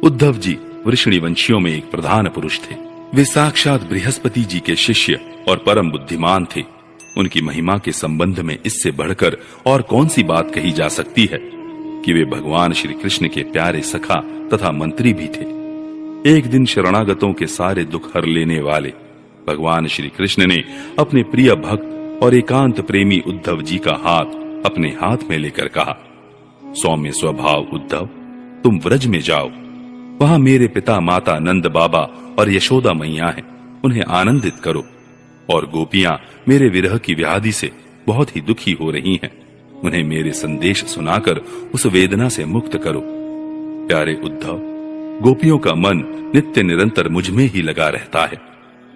उद्धव जी वृषणी वंशियों में एक प्रधान पुरुष थे। वे साक्षात बृहस्पति जी के शिष्य और परम बुद्धिमान थे। उनकी महिमा के संबंध में इससे बढ़कर और कौन सी बात कही जा सकती है कि वे भगवान श्री कृष्ण के प्यारे सखा तथा मंत्री भी थे। एक दिन शरणागतों के सारे दुख हर लेने वाले भगवान श्री कृष्ण ने अपने प्रिय भक्त और एकांत प्रेमी उद्धव जी का हाथ अपने हाथ में लेकर कहा, सौम्य स्वभाव उद्धव, तुम व्रज में जाओ। वहां मेरे पिता माता नंद बाबा और यशोदा मैया हैं, उन्हें आनंदित करो। और गोपियां मेरे विरह की व्याधि से बहुत ही दुखी हो रही हैं, उन्हें मेरे संदेश सुनाकर उस वेदना से मुक्त करो। प्यारे उद्धव, गोपियों का मन नित्य निरंतर मुझ में ही लगा रहता है।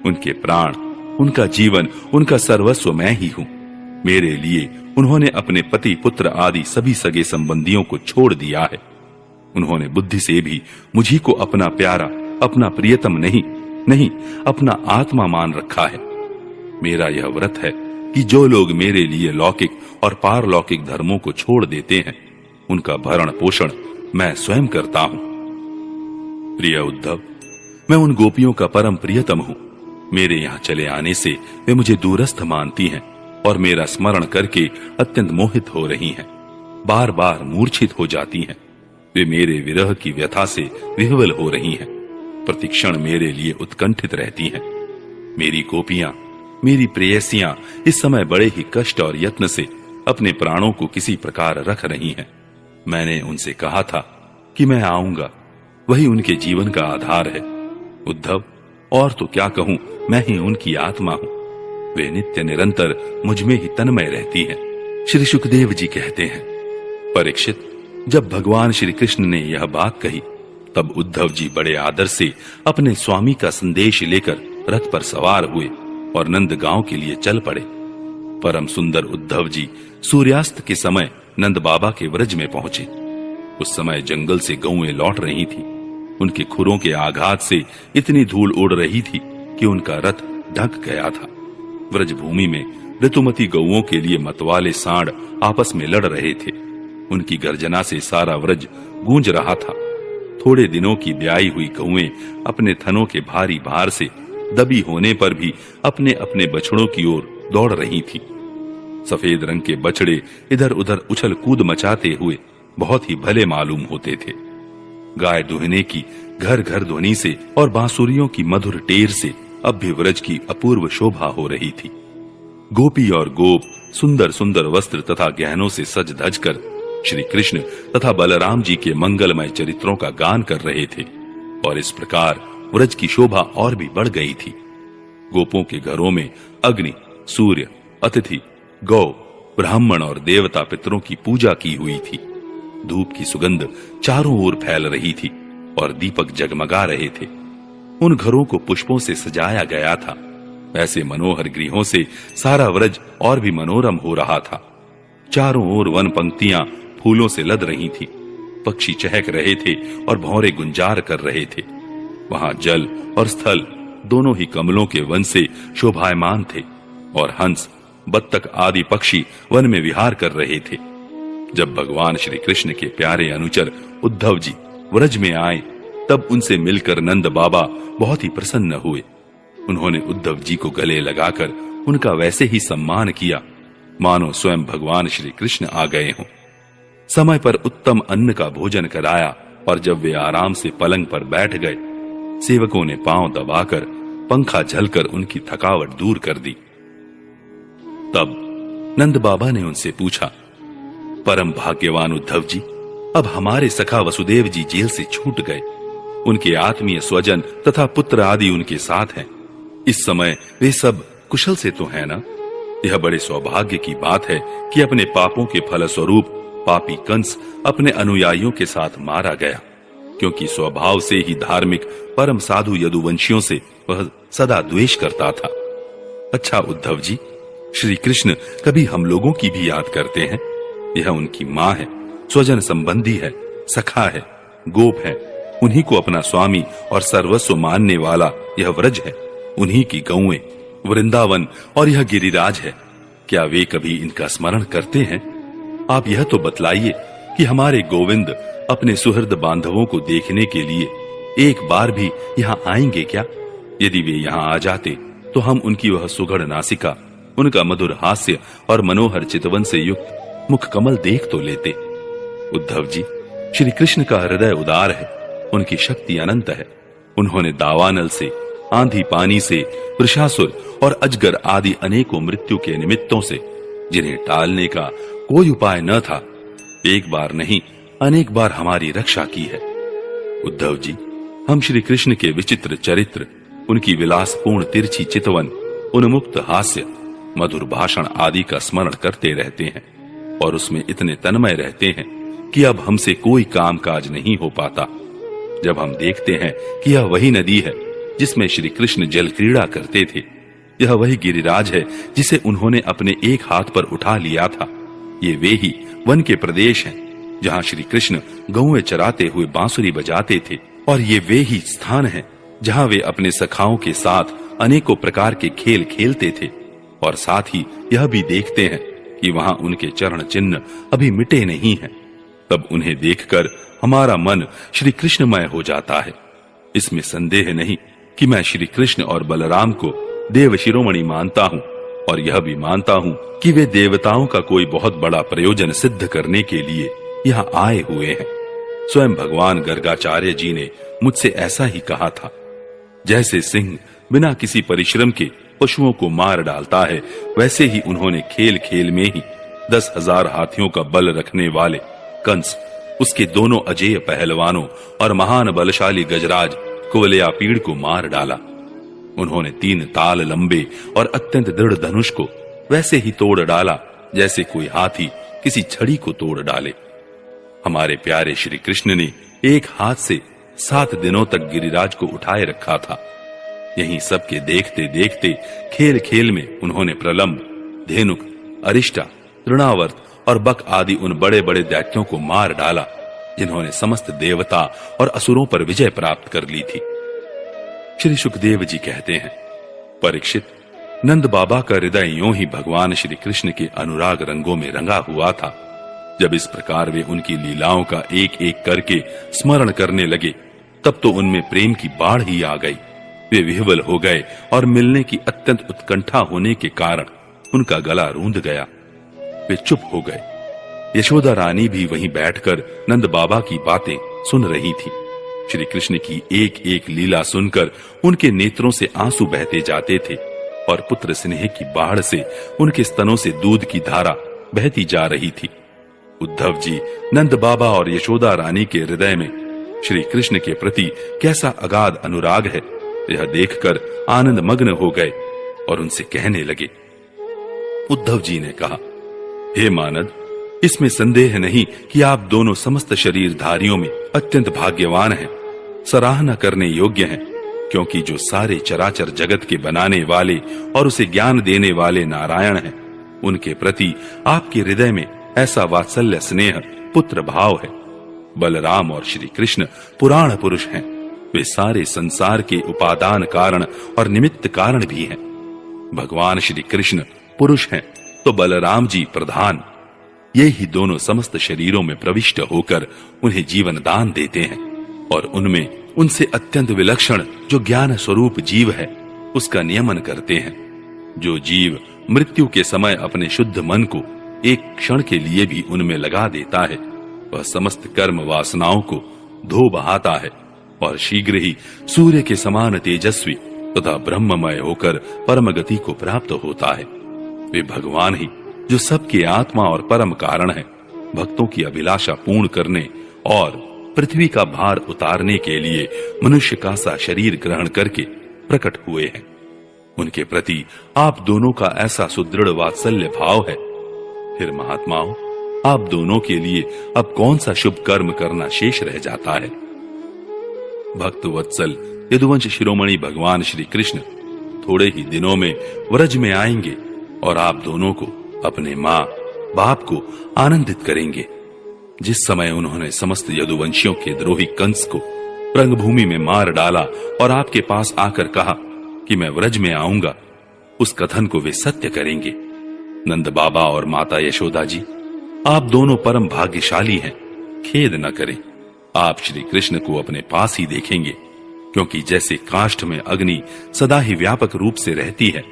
उनके प्राण, उनका जीवन, उनका सर्वस्व मैं ही हूं। मेरे लिए उन्होंने अपने पति पुत्र आदि सभी सगे संबंधियों को छोड़ दिया है। उन्होंने बुद्धि से भी मुझी को अपना प्यारा, अपना प्रियतम नहीं अपना आत्मा मान रखा है। मेरा यह व्रत है कि जो लोग मेरे लिए लौकिक और पारलौकिक धर्मों को छोड़ देते हैं, उनका भरण पोषण मैं स्वयं करता हूं। प्रिय उद्धव, मैं उन गोपियों का परम प्रियतम हूं। मेरे यहाँ चले आने से वे मुझे दूरस्थ मानती हैं और मेरा स्मरण करके अत्यंत मोहित हो रही हैं, बार बार मूर्छित हो जाती हैं। वे मेरे विरह की व्यथा से विह्वल हो रही हैं, प्रतिक्षण मेरे लिए उत्कंठित रहती हैं। मेरी गोपियां, मेरी प्रेयसियां इस समय बड़े ही कष्ट और यत्न से अपने प्राणों को किसी प्रकार रख रही हैं। मैंने उनसे कहा था कि मैं आऊंगा, वही उनके जीवन का आधार है। उद्धव, और तो क्या कहूं, मैं ही उनकी आत्मा हूं। वे नित्य निरंतर मुझ में ही तन्मय रहती हैं। श्री सुखदेव जी कहते हैं, परीक्षित, जब भगवान श्री कृष्ण ने यह बात कही, तब उद्धव जी बड़े आदर से अपने स्वामी का संदेश लेकर रथ पर सवार हुए और नंद गांव के लिए चल पड़े। परम सुंदर उद्धव जी सूर्यास्त के समय नंद बाबा के व्रज में पहुंचे। उस समय जंगल से गौएं लौट रही थी। उनके खुरों के आघात से इतनी धूल उड़ रही थी कि उनका रथ ढक गया था। व्रज भूमि में ऋतुमती गौओं के लिए मतवाले सांड आपस में लड़ रहे थे। उनकी गर्जना से सारा व्रज गूंज रहा था। थोड़े दिनों की ब्याई हुई गौएं अपने थनों के भारी भार से दबी होने पर भी अपने अपने बछड़ों की ओर दौड़ रही थी। सफेद रंग के बछड़े इधर उधर उछल कूद मचाते हुए बहुत ही भले मालूम होते थे। गाय दुहने की घर घर ध्वनि से और बांसुरियों की मधुर टेर से अब भी व्रज की अपूर्व शोभा हो रही थी। गोपी और गोप सुंदर सुंदर वस्त्र तथा गहनों से सज धज कर श्री कृष्ण तथा बलराम जी के मंगलमय चरित्रों का गान कर रहे थे और इस प्रकार व्रज की शोभा और भी बढ़ गई थी। गोपों के घरों में अग्नि, सूर्य, अतिथि, गौ, ब्राह्मण और देवता पितरों की पूजा की हुई थी। धूप की सुगंध चारों ओर फैल रही थी और दीपक जगमगा रहे थे। उन घरों को पुष्पों से सजाया गया था। ऐसे मनोहर गृहों से सारा व्रज और भी मनोरम हो रहा था। चारों ओर वन पंक्तियां फूलों से लद रही थी। पक्षी चहक रहे थे और भौरे गुंजार कर रहे थे। वहां जल और स्थल दोनों ही कमलों के वन से शोभायमान थे और हंस, बत्तख आदि पक्षी वन में विहार कर रहे थे। जब भगवान श्री कृष्ण के प्यारे अनुचर उद्धव जी व्रज में आए, तब उनसे मिलकर नंद बाबा बहुत ही प्रसन्न हुए। उन्होंने उद्धव जी को गले लगाकर उनका वैसे ही सम्मान किया मानो स्वयं भगवान श्री कृष्ण आ गए हों। समय पर उत्तम अन्न का भोजन कराया और जब वे आराम से पलंग पर बैठ गए, सेवकों ने पांव दबाकर पंखा झलकर उनकी थकावट दूर कर दी। तब नंद बाबा ने उनसे पूछा, परम भाग्यवान उद्धव जी, अब हमारे सखा वसुदेव जी जेल से छूट गए। उनके आत्मीय स्वजन तथा पुत्र आदि उनके साथ हैं। इस समय वे सब कुशल से तो है ना? यह बड़े सौभाग्य की बात है कि अपने पापों के फलस्वरूप पापी कंस अपने अनुयायियों के साथ मारा गया, क्योंकि स्वभाव से ही धार्मिक परम साधु यदुवंशियों से वह सदा द्वेष करता था। अच्छा उद्धव जी, श्री कृष्ण कभी हम लोगों की भी याद करते हैं। यह उनकी माँ है, स्वजन संबंधी है, सखा है, गोप है। उन्हीं को अपना स्वामी और सर्वस्व मानने वाला यह व्रज है। उन्हीं की गौएं, वृंदावन और यह गिरिराज है। क्या वे कभी इनका स्मरण करते हैं? आप यह तो बतलाइए कि हमारे गोविंद अपने सुहृद बांधवों को देखने के लिए एक बार भी यहाँ आएंगे क्या? यदि वे यहाँ आ जाते तो हम उनकी वह सुघड़ नासिका, उनका मधुर हास्य और मनोहर चितवन से युक्त मुख कमल देख तो लेते। उद्धव जी, श्री कृष्ण का हृदय उदार है, उनकी शक्ति अनंत है। उन्होंने दावानल से, आंधी पानी से, वृषासुर और अजगर आदि अनेकों मृत्यु के निमित्तों से, जिन्हें टालने का कोई उपाय न था, एक बार नहीं अनेक बार हमारी रक्षा की है। उद्धव जी, हम श्री कृष्ण के विचित्र चरित्र, उनकी विलासपूर्ण तिरछी चितवन, उन्मुक्त हास्य, मधुर भाषण आदि का स्मरण करते रहते हैं और उसमें इतने तन्मय रहते हैं कि अब हमसे कोई काम काज नहीं हो पाता। जब हम देखते हैं कि यह वही नदी है जिसमें श्री कृष्ण जल क्रीड़ा करते थे, यह वही गिरिराज है जिसे उन्होंने अपने एक हाथ पर उठा लिया था, ये वे ही वन के प्रदेश हैं जहाँ श्री कृष्ण गौएं चराते हुए बांसुरी बजाते थे, और ये वे ही स्थान हैं जहाँ वे अपने सखाओं के साथ अनेकों प्रकार के खेल खेलते थे, और साथ ही यह भी देखते हैं कि वहाँ उनके चरण चिन्ह अभी मिटे नहीं हैं। तब उन्हें देखकर हमारा मन श्री कृष्णमय हो जाता है। इसमें संदेह नहीं कि मैं श्री कृष्ण और बलराम को देव शिरोमणि मानता हूँ, और यह भी मानता हूँ कि वे देवताओं का कोई बहुत बड़ा प्रयोजन सिद्ध करने के लिए यहाँ आए हुए हैं। स्वयं भगवान गर्गाचार्य जी ने मुझसे ऐसा ही कहा था। जैसे सिंह बिना किसी परिश्रम के पशुओं को मार डालता है, वैसे ही उन्होंने खेल खेल में ही 10,000 हाथियों का बल रखने वाले कंस, उसके दोनों अजेय पहलवानों और महान बलशाली गजराज कुवलयापीड़ को मार डाला। उन्होंने 3 ताल लंबे और अत्यंत दृढ़ धनुष को वैसे ही तोड़ डाला जैसे कोई हाथी किसी छड़ी को तोड़ डाले। हमारे प्यारे श्री कृष्ण ने एक हाथ से 7 दिनों तक गिरिराज को उठाए रखा था। यहीं सबके देखते देखते खेल खेल में उन्होंने प्रलंब, धेनुक, अरिष्टा, तृणावर्त और बक आदि उन बड़े बड़े दैत्यों को मार डाला जिन्होंने समस्त देवता और असुरों पर विजय प्राप्त कर ली थी। श्री सुखदेव जी कहते हैं, परीक्षित, नंद बाबा का हृदय यूं ही भगवान श्री कृष्ण के अनुराग रंगों में रंगा हुआ था। जब इस प्रकार वे उनकी लीलाओं का एक एक करके स्मरण करने लगे, तब तो उनमें प्रेम की बाढ़ ही आ गई। वे विह्वल हो गए और मिलने की अत्यंत उत्कंठा होने के कारण उनका गला रूंध गया। वे चुप हो गए। यशोदा रानी भी वहीं बैठकर नंद बाबा की बातें सुन रही थी। श्री कृष्ण की एक एक लीला सुनकर उनके नेत्रों से आंसू बहते जाते थे और पुत्र स्नेह की बाढ़ से उनके स्तनों से दूध की धारा बहती जा रही थी। उद्धव जी, नंद बाबा और यशोदा रानी के हृदय में श्री कृष्ण के प्रति कैसा अगाध अनुराग है, यह देखकर आनंद मग्न हो गए और उनसे कहने लगे। उद्धव जी ने कहा, हे मानद, इसमें संदेह नहीं कि आप दोनों समस्त शरीरधारियों में अत्यंत भाग्यवान हैं, सराहना करने योग्य हैं, क्योंकि जो सारे चराचर जगत के बनाने वाले और उसे ज्ञान देने वाले नारायण हैं, उनके प्रति आपके हृदय में ऐसा वात्सल्य स्नेह पुत्र भाव है। बलराम और श्री कृष्ण पुराण पुरुष हैं, वे सारे संसार के उपादान कारण और निमित्त कारण भी हैं। भगवान श्री कृष्ण पुरुष हैं तो बलराम जी प्रधान। ये ही दोनों समस्त शरीरों में प्रविष्ट होकर उन्हें जीवन दान देते हैं और उनमें उनसे अत्यंत विलक्षण जो ज्ञान स्वरूप जीव है उसका नियमन करते हैं। जो जीव मृत्यु के समय अपने शुद्ध मन को एक क्षण के लिए भी उनमें लगा देता है, वह समस्त कर्म वासनाओं को धो बहाता है और शीघ्र ही सूर्य के समान तेजस्वी तथा ब्रह्ममय होकर परम गति को प्राप्त होता है। वे भगवान ही जो सबके आत्मा और परम कारण है, भक्तों की अभिलाषा पूर्ण करने और पृथ्वी का भार उतारने के लिए मनुष्य का सा शरीर ग्रहण करके प्रकट हुए हैं। उनके प्रति आप दोनों का ऐसा सुदृढ़ वात्सल्य भाव है। फिर महात्माओं, आप दोनों के लिए अब कौन सा शुभ कर्म करना शेष रह जाता है। भक्त वत्सल यदुवंश शिरोमणि भगवान श्री कृष्ण थोड़े ही दिनों में व्रज में आएंगे और आप दोनों को, अपने माँ बाप को आनंदित करेंगे। जिस समय उन्होंने समस्त यदुवंशियों के द्रोही कंस को रंगभूमि में मार डाला और आपके पास आकर कहा कि मैं व्रज में आऊंगा, उस कथन को वे सत्य करेंगे। नंद बाबा और माता यशोदा जी, आप दोनों परम भाग्यशाली हैं, खेद न करें। आप श्री कृष्ण को अपने पास ही देखेंगे, क्योंकि जैसे काष्ठ में अग्नि सदा ही व्यापक रूप से रहती है,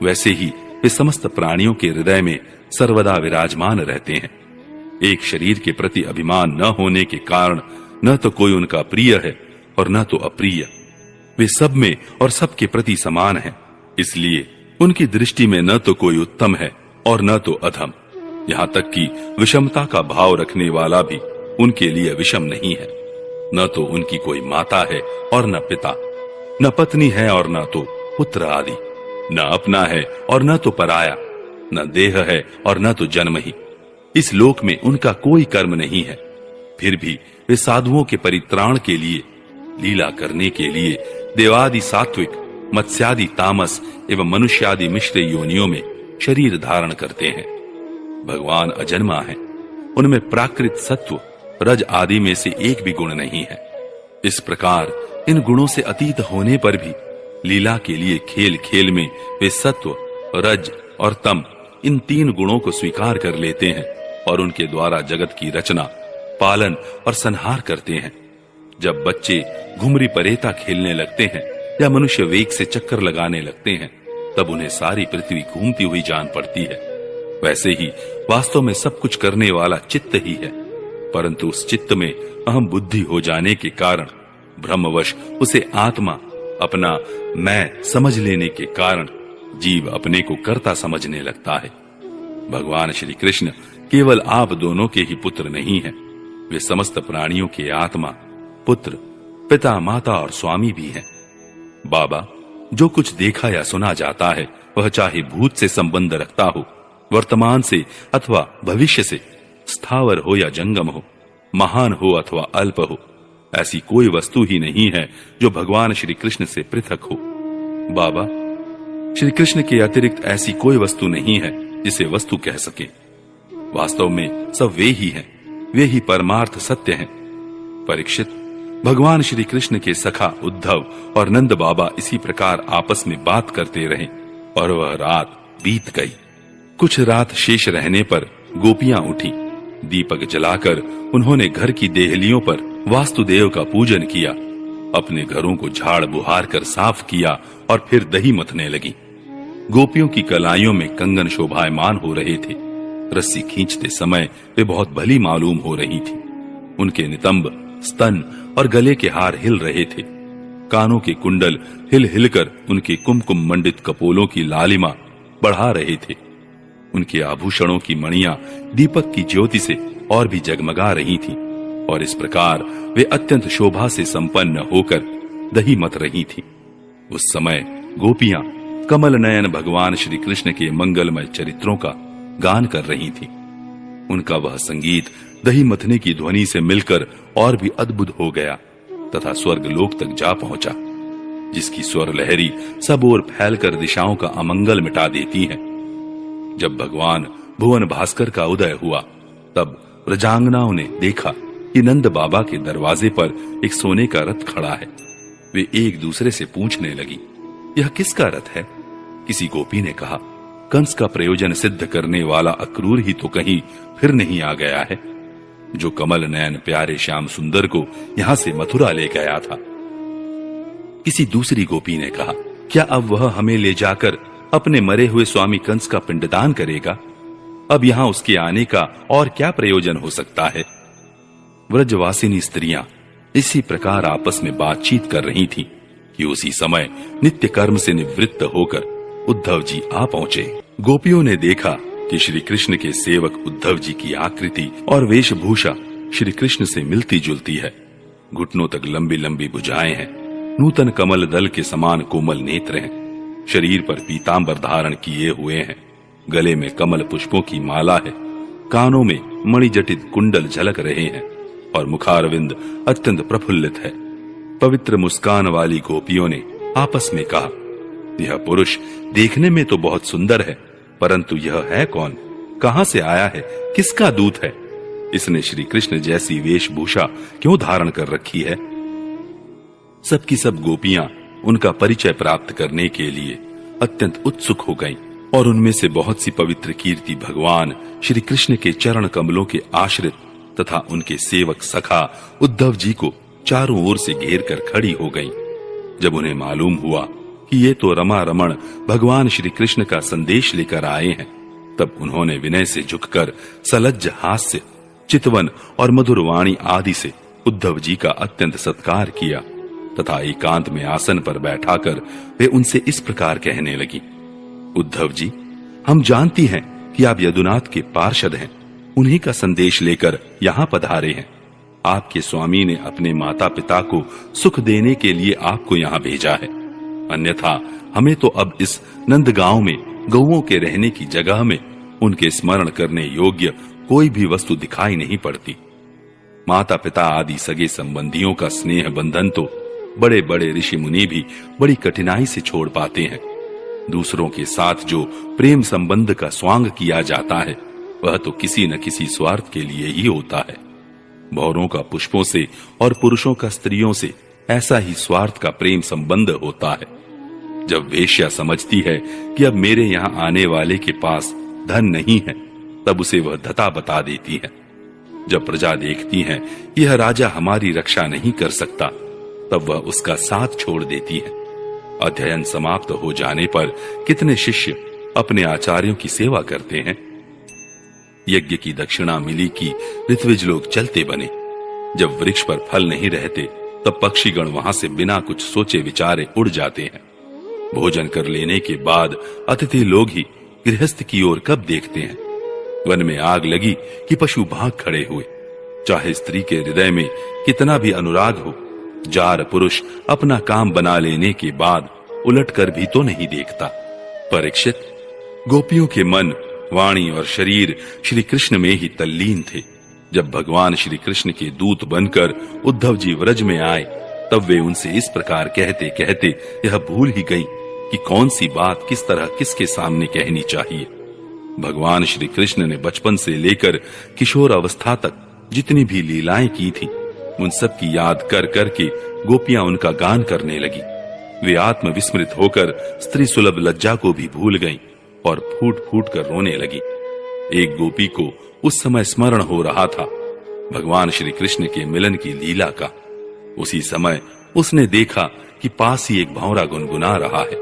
वैसे ही वे समस्त प्राणियों के हृदय में सर्वदा विराजमान रहते हैं। एक शरीर के प्रति अभिमान न होने के कारण न तो कोई उनका प्रिय है और न तो अप्रिय। वे सब में और सबके प्रति समान हैं, इसलिए उनकी दृष्टि में न तो कोई उत्तम है और न तो अधम। यहाँ तक कि विषमता का भाव रखने वाला भी उनके लिए विषम नहीं है। न तो उनकी कोई माता है और न पिता, न पत्नी है और न तो पुत्र आदि, न अपना है और न तो पराया, न देह है और न तो जन्म ही। इस लोक में उनका कोई कर्म नहीं है, फिर भी वे साधुओं के परित्राण के लिए, लीला करने के लिए देवादि सात्विक, मत्स्यादि तामस एवं मनुष्यादि मिश्र योनियों में शरीर धारण करते हैं। भगवान अजन्मा है, उनमें प्राकृत सत्व रज आदि में से एक भी गुण नहीं है। इस प्रकार इन गुणों से अतीत होने पर भी लीला के लिए खेल खेल में वे सत्व, रज और तम इन तीन गुणों को स्वीकार कर लेते हैं और उनके द्वारा जगत की रचना, पालन और संहार करते हैं। जब बच्चे घुमरी परेता खेलने लगते हैं या मनुष्य वेग से चक्कर लगाने लगते हैं, तब उन्हें सारी पृथ्वी घूमती हुई जान पड़ती है। वैसे ही वास्तव में सब कुछ करने वाला चित्त ही है, परंतु उस चित्त में अहम बुद्धि हो जाने के कारण भ्रमवश उसे आत्मा, अपना मैं समझ लेने के कारण जीव अपने को कर्ता समझने लगता है। भगवान श्री कृष्ण केवल आप दोनों के ही पुत्र नहीं हैं, वे समस्त प्राणियों के आत्मा, पुत्र, पिता, माता और स्वामी भी हैं। बाबा, जो कुछ देखा या सुना जाता है वह चाहे भूत से संबंध रखता हो, वर्तमान से अथवा भविष्य से, स्थावर हो या जंगम हो, महान हो अथवा अल्प हो, ऐसी कोई वस्तु ही नहीं है जो भगवान श्री कृष्ण से पृथक हो। बाबा, श्री कृष्ण के अतिरिक्त ऐसी कोई वस्तु नहीं है जिसे वस्तु कह सके। वास्तव में सब वे ही हैं, वे ही परमार्थ सत्य हैं। परीक्षित, भगवान श्री कृष्ण के सखा उद्धव और नंद बाबा इसी प्रकार आपस में बात करते रहे और वह रात बीत गई। कुछ रात शेष रहने पर गोपियां उठी। दीपक जलाकर उन्होंने घर की देहलियों पर वास्तुदेव का पूजन किया, अपने घरों को झाड़ बुहार कर साफ किया और फिर दही मथने लगी। गोपियों की कलाइयों में कंगन शोभायमान हो रहे थे। रस्सी खींचते समय वे बहुत भली मालूम हो रही थी। उनके नितंब, स्तन और गले के हार हिल रहे थे। कानों के कुंडल हिल हिलकर उनके कुमकुम मंडित कपोलों की लालिमा बढ़ा रहे थे। उनके आभूषणों की मणियां दीपक की ज्योति से और भी जगमगा रही थीं, और इस प्रकार वे अत्यंत शोभा से संपन्न होकर दही मथ रही थीं। उस समय गोपियां कमल नयन भगवान श्री कृष्ण के मंगलमय चरित्रों का गान कर रही थीं। उनका वह संगीत दही मथने की ध्वनि से मिलकर और भी अद्भुत हो गया तथा स्वर्ग लोक तक जा पहुंचा, जिसकी स्वर लहरी सब ओर फैलकर दिशाओं का अमंगल मिटा देती है। जब भगवान भुवन भास्कर का उदय हुआ, तब प्रजांगनाओं ने देखा कि नंद बाबा के दरवाजे पर एक सोने का रथ खड़ा है। वे एक दूसरे से पूछने लगी, यह किसका रथ है? किसी गोपी ने कहा, कंस का प्रयोजन सिद्ध करने वाला अक्रूर ही तो कहीं फिर नहीं आ गया है, जो कमल नयन प्यारे श्याम सुंदर को यहां से मथुरा ले गया था। किसी दूसरी गोपी ने कहा, क्या अब वह हमें ले जाकर अपने मरे हुए स्वामी कंस का पिंडदान करेगा? अब यहां उसके आने का और क्या प्रयोजन हो सकता है? व्रजवासिनी स्त्रियां इसी प्रकार आपस में बातचीत कर रही थीं कि उसी समय नित्य कर्म से निवृत्त होकर उद्धव जी आ पहुंचे। गोपियों ने देखा कि श्री कृष्ण के सेवक उद्धव जी की आकृति और वेशभूषा श्री कृष्ण से मिलती जुलती है। घुटनों तक लंबी लंबी भुजाएं हैं, नूतन कमल दल के समान कोमल नेत्र हैं, शरीर पर पीतांबर धारण किए हुए हैं, गले में कमल पुष्पों की माला है, कानों में मणिजटित कुंडल झलक रहे हैं और मुखारविंद अत्यंत प्रफुल्लित है। पवित्र मुस्कान वाली गोपियों ने आपस में कहा, यह पुरुष देखने में तो बहुत सुंदर है, परंतु यह है कौन? कहां से आया है? किसका दूत है? इसने श्री कृष्ण जैसी वेशभूषा क्यों धारण कर रखी है? सबकी सब गोपियां उनका परिचय प्राप्त करने के लिए अत्यंत उत्सुक हो गईं, और उनमें से बहुत सी पवित्र कीर्ति भगवान श्री कृष्ण के चरण कमलों के आश्रित तथा उनके सेवक सखा उद्धव जी को चारों ओर से घेर कर खड़ी हो गईं। जब उन्हें मालूम हुआ कि ये तो रमा रमण भगवान श्री कृष्ण का संदेश लेकर आए हैं, तब उन्होंने विनय से झुककर सलज्ज हास्य, चितवन और मधुर वाणी आदि से उद्धव जी का अत्यंत सत्कार किया तथा एकांत में आसन पर बैठाकर वे उनसे इस प्रकार कहने लगी। उद्धव जी, हम जानती हैं कि आप यदुनाथ के पार्षद हैं, उन्हीं का संदेश लेकर यहाँ पधारे हैं। आपके स्वामी ने अपने माता पिता को सुख देने के लिए आपको यहाँ भेजा है, अन्यथा हमें तो अब इस नंदगांव में गौओं के रहने की जगह में उनके स्मरण करने योग्य कोई भी वस्तु दिखाई नहीं पड़ती। माता पिता आदि सगे संबंधियों का स्नेह बंधन तो बड़े बड़े ऋषि मुनि भी बड़ी कठिनाई से छोड़ पाते हैं। दूसरों के साथ जो प्रेम संबंध का स्वांग किया जाता है वह तो किसी न किसी स्वार्थ के लिए ही होता है। भौरों का पुष्पों से और पुरुषों का स्त्रियों से ऐसा ही स्वार्थ का प्रेम संबंध होता है। जब वेश्या समझती है कि अब मेरे यहाँ आने वाले के पास धन नहीं है, तब उसे वह धता बता देती है। जब प्रजा देखती है कि यह राजा हमारी रक्षा नहीं कर सकता, तब वह उसका साथ छोड़ देती है। अध्ययन समाप्त हो जाने पर कितने शिष्य अपने आचार्यों की सेवा करते हैं। यज्ञ की दक्षिणा मिली कि ऋत्विज लोग चलते बने। जब वृक्ष पर फल नहीं रहते, तब पक्षीगण वहां से बिना कुछ सोचे विचारे उड़ जाते हैं। भोजन कर लेने के बाद अतिथि लोग ही गृहस्थ की ओर कब देखते हैं। वन में आग लगी कि पशु भाग खड़े हुए। चाहे स्त्री के हृदय में कितना भी अनुराग हो, जार पुरुष अपना काम बना लेने के बाद उलट कर भी तो नहीं देखता। परीक्षित, गोपियों के मन, वाणी और शरीर श्री कृष्ण में ही तल्लीन थे। जब भगवान श्री कृष्ण के दूत बनकर उद्धव जी व्रज में आए, तब वे उनसे इस प्रकार कहते कहते यह भूल ही गईं कि कौन सी बात किस तरह किसके सामने कहनी चाहिए। भगवान श्री कृष्ण ने बचपन से लेकर किशोर अवस्था तक जितनी भी लीलाएं की थी, उन सब की याद कर करके गोपियां उनका गान करने लगी। वे आत्म विस्मृत होकर स्त्री सुलभ लज्जा को भी भूल गईं और फूट फूट कर रोने लगी। एक गोपी को उस समय स्मरण हो रहा था भगवान श्री कृष्ण के मिलन की लीला का। उसी समय उसने देखा कि पास ही एक भंवरा गुनगुना रहा है।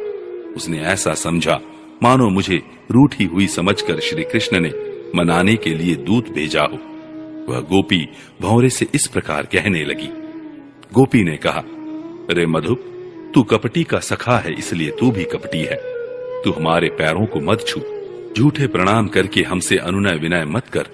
उसने ऐसा समझा मानो मुझे रूठी हुई समझकर श्री कृष्ण ने मनाने के लिए दूत भेजा हो। वह गोपी भंवरे से इस प्रकार कहने लगी। गोपी ने कहा, अरे मधुप, तू कपटी का सखा है, इसलिए तू भी कपटी है। तू हमारे पैरों को मत छू, झूठे प्रणाम करके हमसे अनुनय विनय मत कर।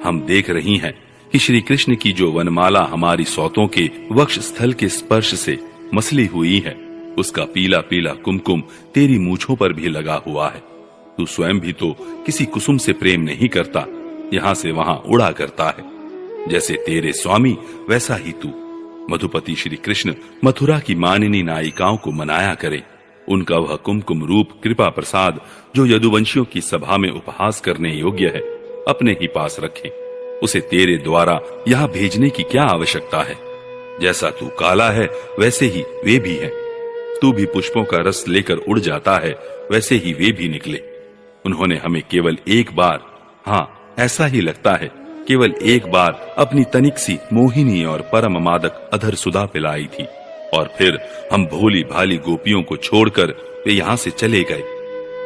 हम देख रही हैं कि श्री कृष्ण की जो वनमाला हमारी सौतों के वक्ष स्थल के स्पर्श से मसली हुई है, उसका पीला पीला कुमकुम तेरी मूछों पर भी लगा हुआ है। तू स्वयं भी तो किसी कुसुम से प्रेम नहीं करता, यहाँ से वहां उड़ा करता है। जैसे तेरे स्वामी वैसा ही तू। मधुपति श्री कृष्ण मथुरा की मानिनी नायिकाओं को मनाया करे। उनका वह कुमकुम रूप कृपा प्रसाद जो यदुवंशियों की सभा में उपहास करने योग्य है, अपने ही पास रखे। उसे तेरे द्वारा यहाँ भेजने की क्या आवश्यकता है। जैसा तू काला है वैसे ही वे भी हैं। तू भी पुष्पों का रस लेकर उड़ जाता है, वैसे ही वे भी निकले। उन्होंने हमें केवल एक बार, हाँ ऐसा ही लगता है, केवल एक बार अपनी तनिक सी मोहिनी और परम मादक अधर सुधा पिलाई थी, और फिर हम भोली भाली गोपियों को छोड़कर वे यहाँ से चले गए।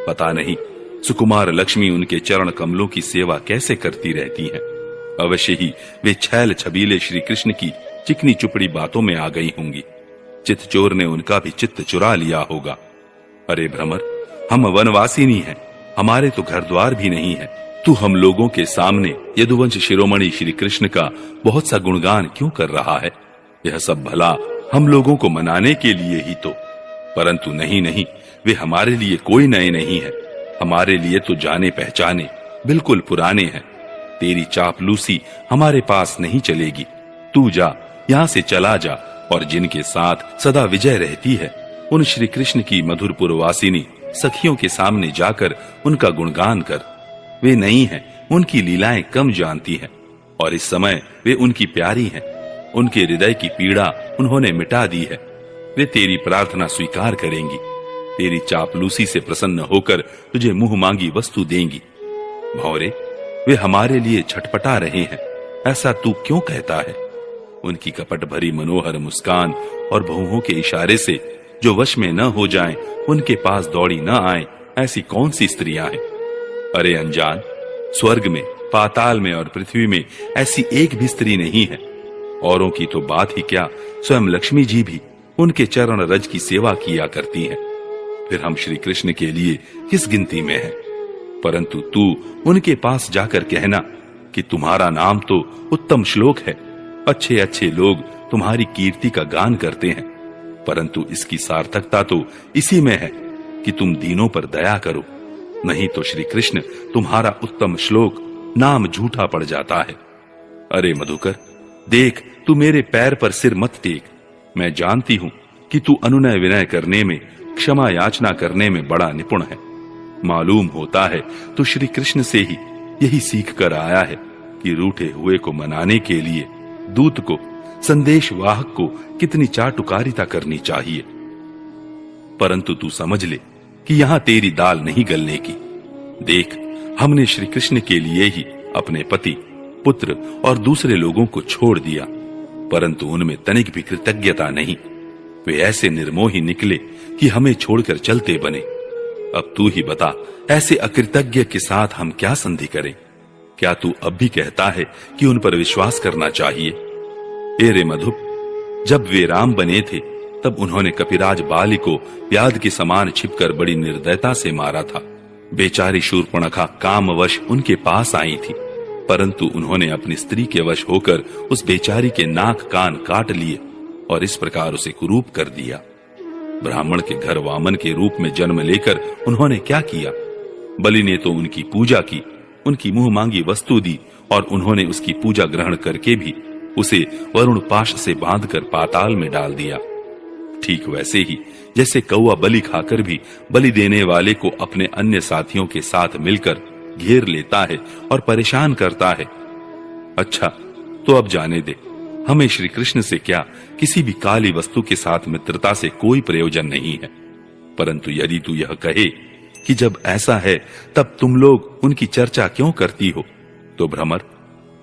पता नहीं सुकुमार लक्ष्मी उनके चरण कमलों की सेवा कैसे करती रहती हैं। अवश्य ही वे छैल छबीले श्री कृष्ण की चिकनी चुपड़ी बातों में आ गई होंगी। चित्त चोर ने उनका भी चित्त चुरा लिया होगा। अरे भ्रमर, हम वनवासिनी हैं, हमारे तो घर द्वार भी नहीं है। तू हम लोगों के सामने यदुवंश शिरोमणि श्री कृष्ण का बहुत सा गुणगान क्यों कर रहा है। यह सब भला हम लोगों को मनाने के लिए ही तो, परंतु नहीं नहीं, वे हमारे लिए कोई नए नहीं है। हमारे लिए तो जाने पहचाने बिल्कुल पुराने हैं। तेरी चापलूसी हमारे पास नहीं चलेगी। तू जा, यहाँ से चला जा, और जिनके साथ सदा विजय रहती है उन श्री कृष्ण की मधुरपुर वासिनी सखियों के सामने जाकर उनका गुणगान कर। वे नहीं हैं, उनकी लीलाएं कम जानती हैं, और इस समय वे उनकी प्यारी हैं। उनके हृदय की पीड़ा उन्होंने मिटा दी है। वे तेरी प्रार्थना स्वीकार करेंगी, तेरी चापलूसी से प्रसन्न होकर तुझे मुंह मांगी वस्तु देंगी। भौरे, वे हमारे लिए छटपटा रहे हैं। ऐसा तू क्यों कहता है? उनकी कपट भरी मनोहर मुस्कान और बहुओं के इशारे से जो वश में न हो जाएं, उनके पास दौड़ी न आए, ऐसी कौन सी स्त्रियां हैं? अरे अनजान, स्वर्ग में, पाताल में और पृथ्वी में ऐसी एक भी स्त्री नहीं है। औरों की तो बात ही क्या, स्वयं लक्ष्मी जी भी उनके चरण रज की सेवा किया करती हैं। फिर हम श्री कृष्ण के लिए किस गिनती में हैं? परंतु तू उनके पास जाकर कहना कि तुम्हारा नाम तो उत्तम श्लोक है, अच्छे अच्छे लोग तुम्हारी कीर्ति का गान करते हैं, परंतु इसकी सार्थकता तो इसी में है कि तुम दीनों पर दया करो, नहीं तो श्री कृष्ण तुम्हारा उत्तम श्लोक नाम झूठा पड़ जाता है। अरे मधुकर, देख, तू मेरे पैर पर सिर मत टेक। मैं जानती हूं कि तू अनुनय विनय करने में, क्षमा याचना करने में बड़ा निपुण है। मालूम होता है तो श्री कृष्ण से ही यही सीख कर आया है कि रूठे हुए को मनाने के लिए दूत को, संदेश वाहक को कितनी चाटुकारिता करनी चाहिए। परंतु तू समझ ले कि यहां तेरी दाल नहीं गलने की। देख, हमने श्री कृष्ण के लिए ही अपने पति, पुत्र और दूसरे लोगों को छोड़ दिया, परंतु उनमें तनिक भी कृतज्ञता नहीं। वे ऐसे निर्मोही निकले कि हमें छोड़कर चलते बने। अब तू ही बता, ऐसे अकृतज्ञ के साथ हम क्या संधि करें? क्या तू अब भी कहता है कि उन पर विश्वास करना चाहिए? ए रे मधुप, जब वे राम बने थे तब उन्होंने कपिराज बाली को प्याद के समान छिपकर बड़ी निर्दयता से मारा था। बेचारी शूर्पणखा कामवश उनके पास आई थी, परंतु उन्होंने अपनी स्त्री के वश होकर उस बेचारी के नाक कान काट लिए और इस प्रकार उसे कुरूप कर दिया। ब्राह्मण के घर वामन के रूप में जन्म लेकर उन्होंने क्या किया? बलि ने तो उनकी पूजा की, उनकी मुंह मांगी वस्तु दी और उन्होंने उसकी पूजा ग्रहण करके भी उसे वरुण पाश से बांधकर पाताल में डाल दिया। ठीक वैसे ही जैसे कौवा बलि खाकर भी बलि देने वाले को अपने अन्य साथियों के साथ मिलकर घेर लेता है और परेशान करता है। अच्छा, तो अब जाने दे, हमें श्री कृष्ण से क्या, किसी भी काली वस्तु के साथ मित्रता से कोई प्रयोजन नहीं है। परंतु यदि तू यह कहे कि जब ऐसा है तब तुम लोग उनकी चर्चा क्यों करती हो, तो भ्रमर,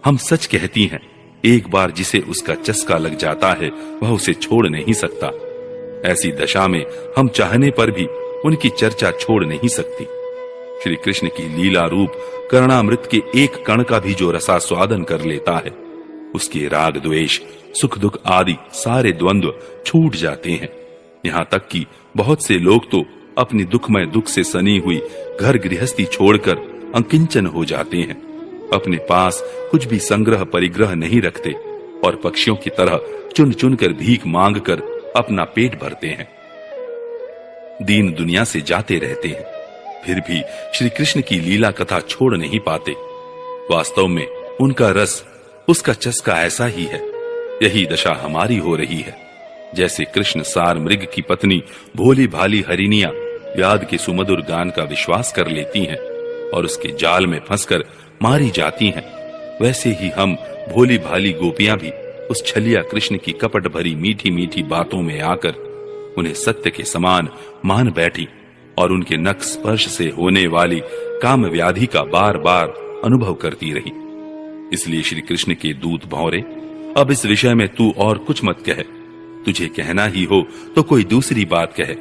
हम सच कहती हैं, एक बार जिसे उसका चस्का लग जाता है वह उसे छोड़ नहीं सकता। ऐसी दशा में हम चाहने पर भी उनकी चर्चा छोड़ नहीं सकती। श्री कृष्ण की लीला रूप कर्णामृत के एक कण का भी जो रसास्वादन कर लेता है, उसके राग द्वेष, सुख दुख आदि सारे द्वंद्व छूट जाते हैं। यहाँ तक कि बहुत से लोग तो अपनी दुखमय दुख से सनी हुई घर गृहस्थी छोड़कर अंकिंचन हो जाते हैं, अपने पास कुछ भी संग्रह परिग्रह नहीं रखते और पक्षियों की तरह चुन चुन कर भीख मांग कर अपना पेट भरते हैं। दीन दुनिया से जाते रहते हैं, फिर भी श्री कृष्ण की लीला कथा छोड़ नहीं पाते। वास्तव में उनका रस, उसका चस्का ऐसा ही है। यही दशा हमारी हो रही है। जैसे कृष्ण सार मृग की पत्नी भोली भाली हरिणियां व्याध के सुमधुर गान का विश्वास कर लेती हैं और उसके जाल में फंसकर मारी जाती हैं, वैसे ही हम भोली भाली गोपियां भी उस छलिया कृष्ण की कपट भरी मीठी मीठी बातों में आकर उन्हें सत्य के समान मान बैठी और उनके नख स्पर्श से होने वाली काम व्याधि का बार बार अनुभव करती रही। इसलिए श्री कृष्ण के दूत भौरे, अब इस विषय में तू और कुछ मत कह। तुझे कहना ही हो तो कोई दूसरी बात कह।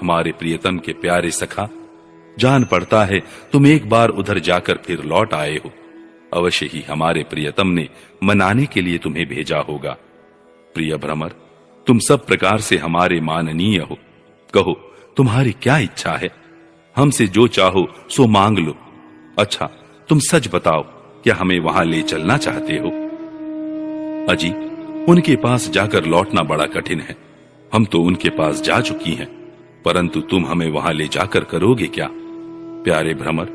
हमारे प्रियतम के प्यारे सखा, जान पड़ता है तुम एक बार उधर जाकर फिर लौट आए हो। अवश्य ही हमारे प्रियतम ने मनाने के लिए तुम्हें भेजा होगा। प्रिय भ्रमर, तुम सब प्रकार से हमारे माननीय हो। कहो, तुम्हारी क्या इच्छा है? हमसे जो चाहो सो मांग लो। अच्छा, तुम सच बताओ, क्या हमें वहां ले चलना चाहते हो? अजी, उनके पास जाकर लौटना बड़ा कठिन है। हम तो उनके पास जा चुकी हैं, परंतु तुम हमें वहां ले जाकर करोगे क्या? प्यारे भ्रमर,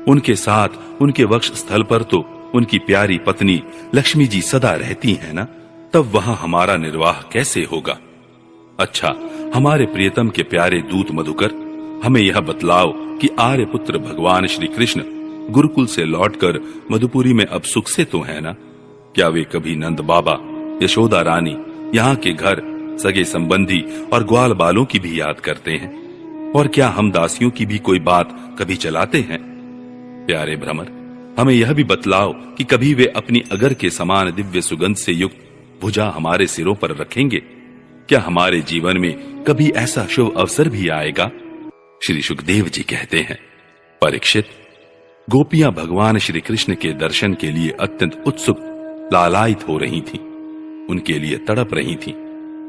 उनके साथ उनके वक्ष स्थल पर तो उनकी प्यारी पत्नी लक्ष्मी जी सदा रहती हैं ना, तब वहां हमारा निर्वाह कैसे होगा? अच्छा, हमारे प्रियतम के प्यारे दूत मधुकर, हमें यह बतलाओ कि आर्यपुत्र भगवान श्री कृष्ण गुरुकुल से लौटकर मधुपुरी में अब सुख से तो है ना? क्या वे कभी नंद बाबा, यशोदा रानी, यहाँ के घर, सगे संबंधी और ग्वाल बालों की भी याद करते हैं? और क्या हम दासियों की भी कोई बात कभी चलाते हैं? प्यारे भ्रमर, हमें यह भी बतलाओ कि कभी वे अपनी अगर के समान दिव्य सुगंध से युक्त भुजा हमारे सिरों पर रखेंगे? क्या हमारे जीवन में कभी ऐसा शुभ अवसर भी आएगा? श्री सुखदेव जी कहते हैं, परीक्षित, गोपियां भगवान श्री कृष्ण के दर्शन के लिए अत्यंत उत्सुक, लालायित हो रही थीं, उनके लिए तड़प रही थीं।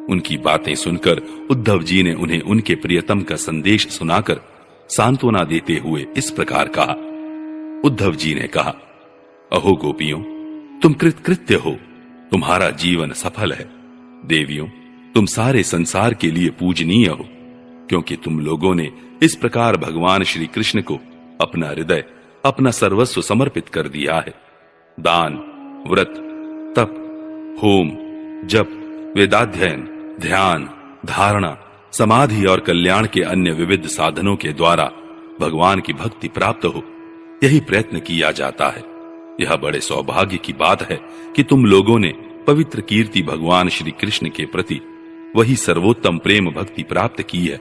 उनकी बातें सुनकर उद्धव जी ने उन्हें उनके प्रियतम का संदेश सुनाकर सांत्वना देते हुए इस प्रकार कहा। उद्धव जी ने कहा, अहो गोपियों, तुम कृतकृत्य हो, तुम्हारा जीवन सफल है। देवियों, तुम सारे संसार के लिए पूजनीय हो, क्योंकि तुम लोगों ने इस प्रकार भगवान श्री कृष्ण को अपना हृदय, अपना सर्वस्व समर्पित कर दिया है। दान, व्रत, तप, होम, जप, वेदाध्ययन, ध्यान, धारणा, समाधि और कल्याण के अन्य विविध साधनों के द्वारा भगवान की भक्ति प्राप्त हो, यही प्रयत्न किया जाता है। यह बड़े सौभाग्य की बात है कि तुम लोगों ने पवित्र कीर्ति भगवान श्री कृष्ण के प्रति वही सर्वोत्तम प्रेम भक्ति प्राप्त की है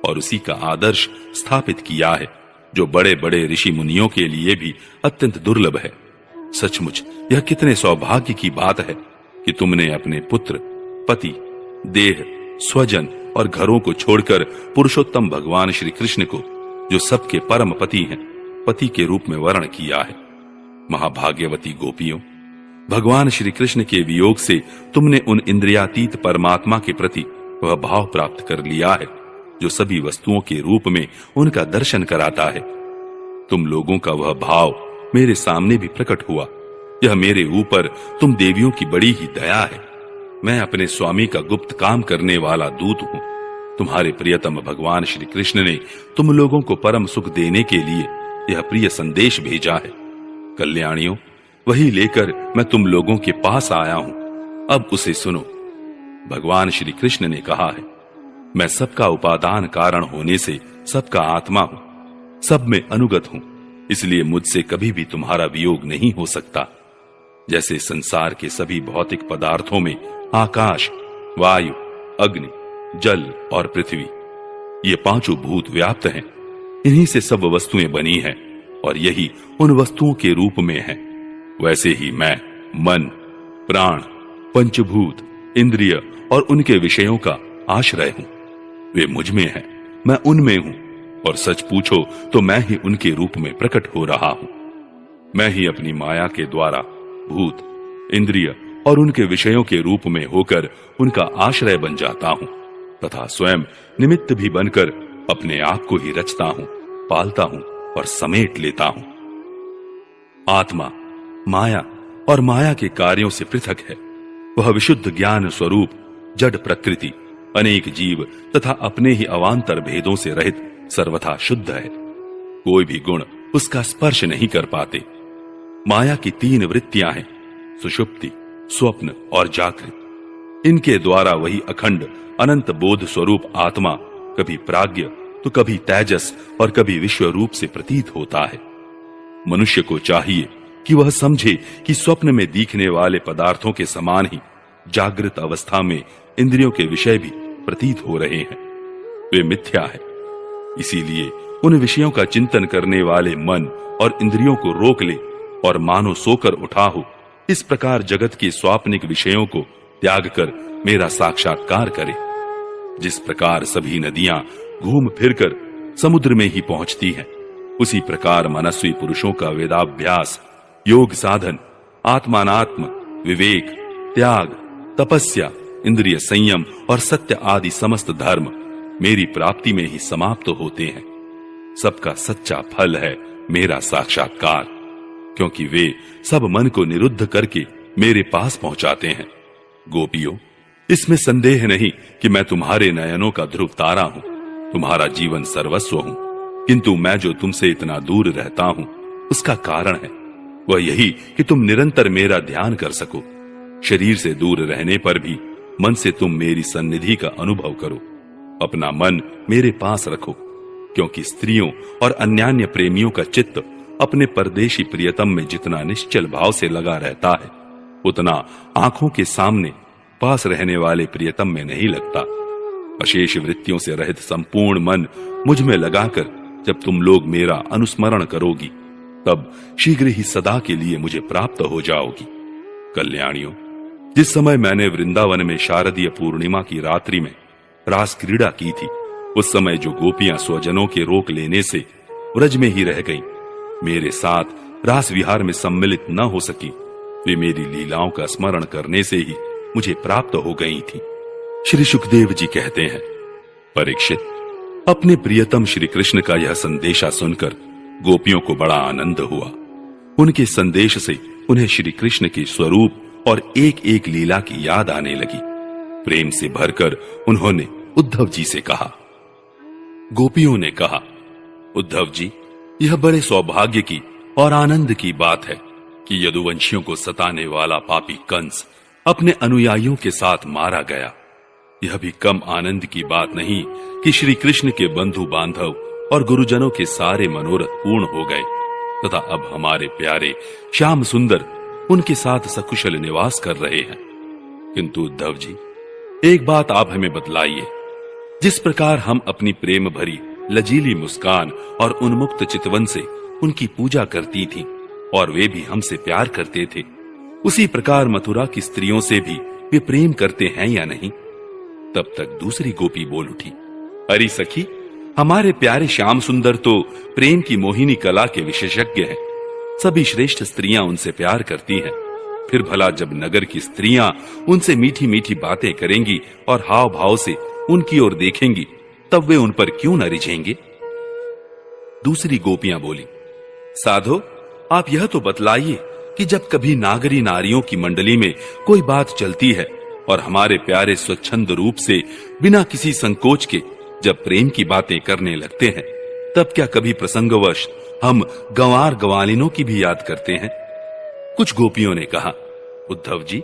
और उसी का आदर्श स्थापित किया है, जो बड़े बड़े ऋषि मुनियों के लिए भी अत्यंत दुर्लभ है। सचमुच यह कितने सौभाग्य की बात है कि तुमने अपने पुत्र, पति, देह, स्वजन और घरों को छोड़कर पुरुषोत्तम भगवान श्री कृष्ण को, जो सबके परम पति हैं, पति के रूप में वर्ण किया है। महाभाग्यवती गोपियों, भगवान श्री कृष्ण के वियोग से तुमने उन इंद्रियातीत परमात्मा के प्रति वह भाव प्राप्त कर लिया है, जो सभी वस्तुओं के रूप में उनका दर्शन कराता है। तुम लोगों का वह भाव मेरे सामने भी प्रकट हुआ। यह मेरे ऊपर तुम देवियों की बड़ी ही दया है। मैं अपने स्वामी का गुप्त काम करने वाला दूत हूँ। तुम्हारे प्रियतम भगवान श्री कृष्ण ने तुम लोगों को परम सुख देने के लिए यह प्रिय संदेश भेजा है। कल्याणियों, वही लेकर मैं तुम लोगों के पास आया हूँ। अब उसे सुनो। भगवान श्री कृष्ण ने कहा है, मैं सबका उपादान कारण होने से सबका आत्मा हूँ, सब में अनुगत हूँ, इसलिए मुझसे कभी भी तुम्हारा वियोग नहीं हो सकता। जैसे संसार के सभी भौतिक पदार्थों में आकाश, वायु, अग्नि, जल और पृथ्वी, ये पांचों भूत व्याप्त हैं। इन्हीं से सब वस्तुएं बनी हैं और यही उन वस्तुओं के रूप में है। वैसे ही मैं मन, प्राण, पंचभूत, इंद्रिय और उनके विषयों का आश्रय हूं। वे मुझ में हैं, मैं उनमें हूं, और सच पूछो तो मैं ही उनके रूप में प्रकट हो रहा हूं। मैं ही अपनी माया के द्वारा भूत, इंद्रिय और उनके विषयों के रूप में होकर उनका आश्रय बन जाता हूं तथा स्वयं निमित्त भी बनकर अपने आप को ही रचता हूं, पालता हूं और समेट लेता हूं। आत्मा माया और माया के कार्यों से पृथक है। वह विशुद्ध ज्ञान स्वरूप जड़ प्रकृति, अनेक जीव तथा अपने ही अवान्तर भेदों से रहित सर्वथा शुद्ध है। कोई भी गुण उसका स्पर्श नहीं कर पाते। माया की तीन वृत्तियां हैं, सुषुप्ति, स्वप्न और जागृत। इनके द्वारा वही अखंड अनंत बोध स्वरूप आत्मा कभी प्राज्ञ तो कभी तेजस और कभी विश्व रूप से प्रतीत होता है। मनुष्य को चाहिए कि वह समझे कि स्वप्न में दिखने वाले पदार्थों के समान ही जागृत अवस्था में इंद्रियों के विषय भी प्रतीत हो रहे हैं। वे मिथ्या है। इसीलिए उन विषयों का चिंतन करने वाले मन और इंद्रियों को रोक ले और मानो सोकर उठा हो, इस प्रकार जगत के स्वाप्निक विषयों को त्याग कर मेरा साक्षात्कार करे। जिस प्रकार सभी नदियां घूम फिरकर समुद्र में ही पहुंचती हैं, उसी प्रकार मनस्वी पुरुषों का वेदाभ्यास, योग साधन, आत्मानात्म, विवेक, त्याग, तपस्या, इंद्रिय संयम और सत्य आदि समस्त धर्म मेरी प्राप्ति में ही समाप्त होते हैं। सबका सच्चा फल है मेरा साक्षात्कार, क्योंकि वे सब मन को निरुद्ध करके मेरे पास पहुंचाते हैं। गोपियों, इसमें संदेह नहीं कि मैं तुम्हारे नयनों का ध्रुव तारा हूं, तुम्हारा जीवन सर्वस्व हूं। किंतु मैं जो तुमसे इतना दूर रहता हूं, उसका कारण है वह यही कि तुम निरंतर मेरा ध्यान कर सको। शरीर से दूर रहने पर भी मन से तुम मेरी सन्निधि का अनुभव करो। अपना मन मेरे पास रखो, क्योंकि स्त्रियों और अन्यान्य प्रेमियों का चित्त अपने परदेशी प्रियतम में जितना निश्चल भाव से लगा रहता है, उतना आंखों के सामने पास रहने वाले प्रियतम में नहीं लगता। अशेष वृत्तियों से रहित संपूर्ण मन मुझ में लगाकर जब तुम लोग मेरा अनुस्मरण करोगी, तब शीघ्र ही सदा के लिए मुझे प्राप्त हो जाओगी। कल्याणियों, जिस समय मैंने वृंदावन में शारदीय पूर्णिमा की रात्रि में रास क्रीड़ा की थी, उस समय जो गोपियां स्वजनों के रोक लेने से व्रज में ही रह गईं, मेरे साथ रास विहार में सम्मिलित न हो सकी, वे मेरी लीलाओं का स्मरण करने से ही मुझे प्राप्त हो गई थी। श्री सुखदेव जी कहते हैं, परीक्षित, अपने प्रियतम श्री कृष्ण का यह संदेशा सुनकर गोपियों को बड़ा आनंद हुआ। उनके संदेश से उन्हें श्री कृष्ण के स्वरूप और एक एक लीला की याद आने लगी। प्रेम से भरकर उन्होंने उद्धव जी से कहा। गोपियों ने कहा, उद्धव जी, यह बड़े सौभाग्य की और आनंद की बात है कि यदुवंशियों को सताने वाला पापी कंस अपने अनुयायियों के साथ मारा गया। यह भी कम आनंद की बात नहीं कि श्री कृष्ण के बंधु बांधव और गुरुजनों के सारे मनोरथ पूर्ण हो गए तथा अब हमारे प्यारे श्याम सुंदर उनके साथ सकुशल निवास कर रहे हैं। किंतु उद्धव जी, एक बात आप हमें बतलाइए। जिस प्रकार हम अपनी प्रेम भरी लजीली मुस्कान और उन्मुक्त चितवन से उनकी पूजा करती थीं और वे भी हमसे प्यार करते थे, उसी प्रकार मथुरा की स्त्रियों से भी वे प्रेम करते हैं या नहीं? तब तक दूसरी गोपी बोल उठी, अरे सखी, हमारे प्यारे श्याम सुंदर तो प्रेम की मोहिनी कला के विशेषज्ञ हैं। सभी श्रेष्ठ स्त्रियां उनसे प्यार करती हैं। फिर भला जब नगर की स्त्रियां उनसे मीठी मीठी बातें करेंगी और हाव भाव से उनकी ओर देखेंगी, तब वे उन पर क्यों न रिझेंगे? दूसरी गोपियां बोली, साधो, आप यह तो बतलाइए कि जब कभी नागरी नारियों की मंडली में कोई बात चलती है और हमारे प्यारे स्वच्छंद रूप से बिना किसी संकोच के जब प्रेम की बातें करने लगते हैं, तब क्या कभी प्रसंगवश हम गंवार गंवालिनों की भी याद करते हैं? कुछ गोपियों ने कहा, उद्धव जी,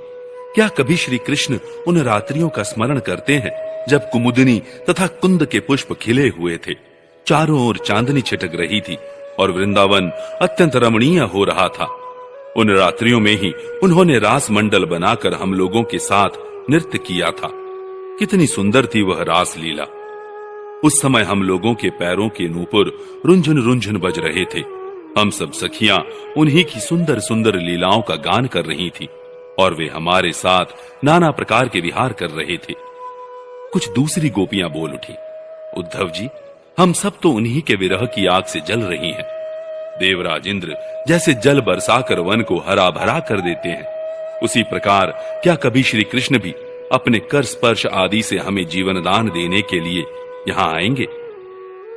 क्या कभी श्री कृष्ण उन रात्रियों का स्मरण करते हैं जब कुमुदिनी तथा कुंद के पुष्प खिले हुए थे, चारों ओर चांदनी छिटक रही थी और वृंदावन अत्यंत रमणीय हो रहा था? उन रात्रियों में ही उन्होंने रास मंडल बनाकर हम लोगों के साथ नृत्य किया था। कितनी सुंदर थी वह रास लीला। उस समय हम लोगों के पैरों के नूपुर रुंझुन रुंझुन बज रहे थे। हम सब सखियां उन्हीं की सुंदर सुंदर लीलाओं का गान कर रही थी और वे हमारे साथ नाना प्रकार के विहार कर रहे थे। कुछ दूसरी गोपियां बोल उठी, उद्धव जी, हम सब तो उन्हीं के विरह की आग से जल रही हैं। देवराज इंद्र जैसे जल बरसाकर वन को हरा भरा कर देते हैं, उसी प्रकार क्या कभी श्री कृष्ण भी अपने कर स्पर्श आदि से हमें जीवन दान देने के लिए यहां आएंगे?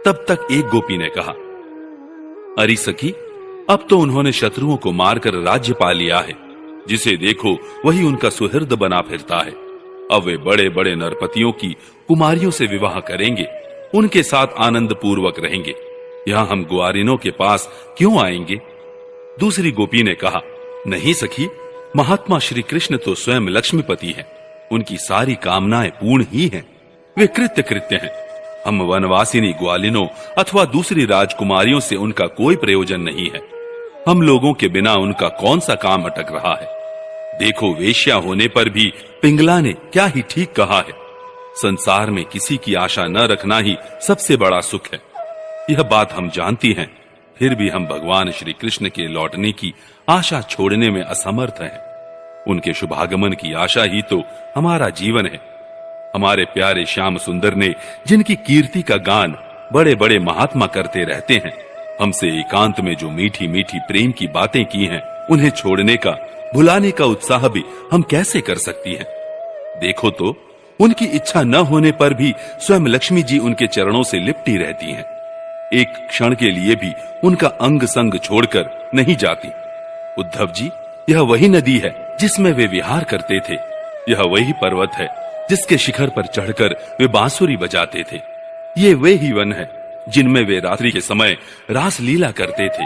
तब तक एक गोपी ने कहा, अरे सखी, अब तो उन्होंने शत्रुओं को मारकर राज्य पा लिया है। जिसे देखो वही उनका सुहृद बना फिरता है। अब वे बड़े बड़े नरपतियों की कुमारियों से विवाह करेंगे, उनके साथ आनंद पूर्वक रहेंगे। यहां हम ग्वारिनों के पास क्यों आएंगे? दूसरी गोपी ने कहा, नहीं सखी, महात्मा श्री कृष्ण तो स्वयं लक्ष्मीपति हैं। उनकी सारी कामनाएं पूर्ण ही हैं। वे कृत्य कृत्य हैं। हम वनवासिनी ग्वालिनों अथवा दूसरी राजकुमारियों से उनका कोई प्रयोजन नहीं है। हम लोगों के बिना उनका कौन सा काम अटक रहा है? देखो, वेश्या होने पर भी पिंगला ने क्या ही ठीक कहा है, संसार में किसी की आशा न रखना ही सबसे बड़ा सुख है। यह बात हम जानती हैं, फिर भी हम भगवान श्री कृष्ण के लौटने की आशा छोड़ने में असमर्थ हैं। उनके शुभागमन की आशा ही तो हमारा जीवन है। हमारे प्यारे श्याम सुंदर ने जिनकी कीर्ति का गान बड़े बड़े महात्मा करते रहते हैं, हमसे एकांत में जो मीठी मीठी प्रेम की बातें की हैं, उन्हें छोड़ने का, भुलाने का उत्साह भी हम कैसे कर सकती हैं? देखो तो, उनकी इच्छा न होने पर भी स्वयं लक्ष्मी जी उनके चरणों से लिपटी रहती हैं। एक क्षण के लिए भी उनका अंग संग छोड़कर नहीं जाती। उद्धव जी, यह वही नदी है जिसमें वे विहार करते थे। यह वही पर्वत है जिसके शिखर पर चढ़कर वे बांसुरी बजाते थे। ये वे ही वन है जिनमें वे रात्रि के समय रास लीला करते थे।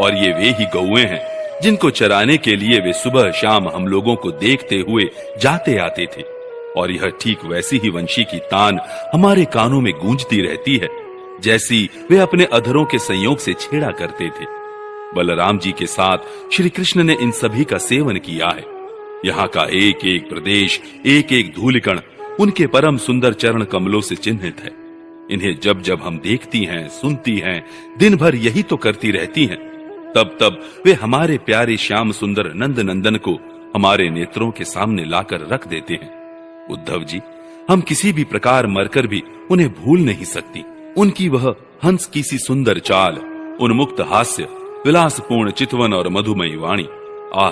और ये वे ही गौएं हैं जिनको चराने के लिए वे सुबह शाम हम लोगों को देखते हुए जाते आते थे। और यह ठीक वैसी ही वंशी की तान हमारे कानों में गूंजती रहती है जैसी वे अपने अधरों के संयोग से छेड़ा करते थे। बलराम जी के साथ श्री कृष्ण ने इन सभी का सेवन किया है। यहाँ का एक एक प्रदेश, एक एक धूलिकण उनके परम सुंदर चरण कमलों से चिन्हित है। इन्हें जब जब हम देखती हैं, सुनती हैं, दिन भर यही तो करती रहती हैं। तब तब वे हमारे प्यारे श्याम सुंदर नंद नंदन को हमारे नेत्रों के सामने लाकर रख देते हैं। उद्धव जी, हम किसी भी प्रकार मरकर भी उन्हें भूल नहीं सकती। उनकी वह हंस की सी सुंदर चाल, उन्मुक्त हास्य, विलासपूर्ण चितवन और मधुमयी वाणी, आह,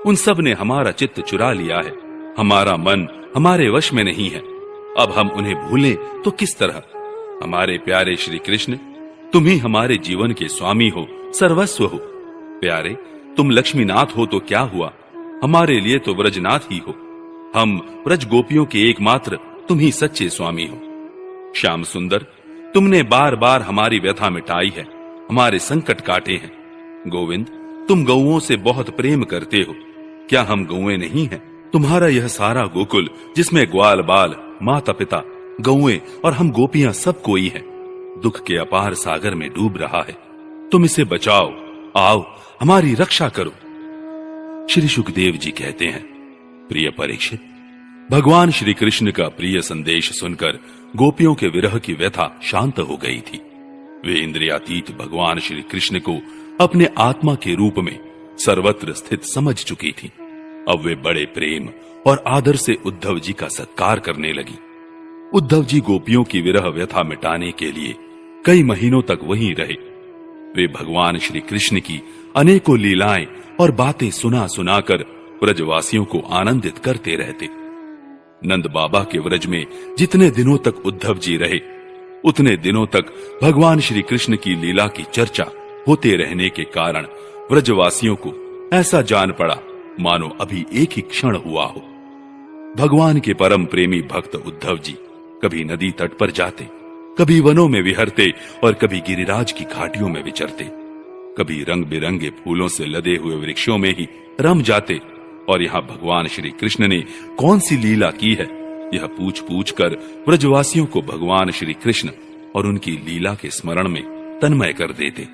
उन सब ने हमारा चित्त चुरा लिया है। हमारा मन हमारे वश में नहीं है। अब हम उन्हें भूलें तो किस तरह? हमारे प्यारे श्री कृष्ण, तुम ही हमारे जीवन के स्वामी हो, सर्वस्व हो। प्यारे, तुम लक्ष्मीनाथ हो तो क्या हुआ, हमारे लिए तो व्रजनाथ ही हो। हम व्रज गोपियों के एकमात्र तुम ही सच्चे स्वामी हो। श्याम सुंदर, तुमने बार बार हमारी व्यथा मिटाई है, हमारे संकट काटे हैं। गोविंद, तुम गौओं से बहुत प्रेम करते हो, क्या हम गौएं नहीं हैं? तुम्हारा यह सारा गोकुल, जिसमें ग्वाल बाल, माता पिता, गौएं और हम गोपियां सब कोई है, दुख के अपार सागर में डूब रहा है। तुम इसे बचाओ, आओ हमारी रक्षा करो। श्री सुखदेव जी कहते हैं, प्रिय परीक्षित, भगवान श्री कृष्ण का प्रिय संदेश सुनकर गोपियों के विरह की व्यथा शांत हो गई थी। वे इंद्रियातीत भगवान श्री कृष्ण को अपने आत्मा के रूप में सर्वत्र स्थित समझ चुकी थी। अब वे बड़े प्रेम और आदर से उद्धव जी का सत्कार करने लगी। उद्धव जी गोपियों की विरह व्यथा मिटाने के लिए कई महीनों तक वहीं रहे। वे भगवान श्री कृष्ण की अनेकों लीलाएं और बातें सुना सुनाकर व्रजवासियों को आनंदित करते रहते। नंद बाबा के व्रज में जितने दिनों तक उद्धव जी रहे, उतने दिनों तक भगवान श्री कृष्ण की लीला की चर्चा होते रहने के कारण व्रजवासियों को ऐसा जान पड़ा मानो अभी एक ही क्षण हुआ हो। भगवान के परम प्रेमी भक्त उद्धव जी कभी नदी तट पर जाते, कभी वनों में विहरते और कभी गिरिराज की घाटियों में विचरते, कभी रंग बिरंगे फूलों से लदे हुए वृक्षों में ही रम जाते और यहाँ भगवान श्री कृष्ण ने कौन सी लीला की है, यह पूछ पूछ कर व्रजवासियों को भगवान श्री कृष्ण और उनकी लीला के स्मरण में तन्मय कर देते।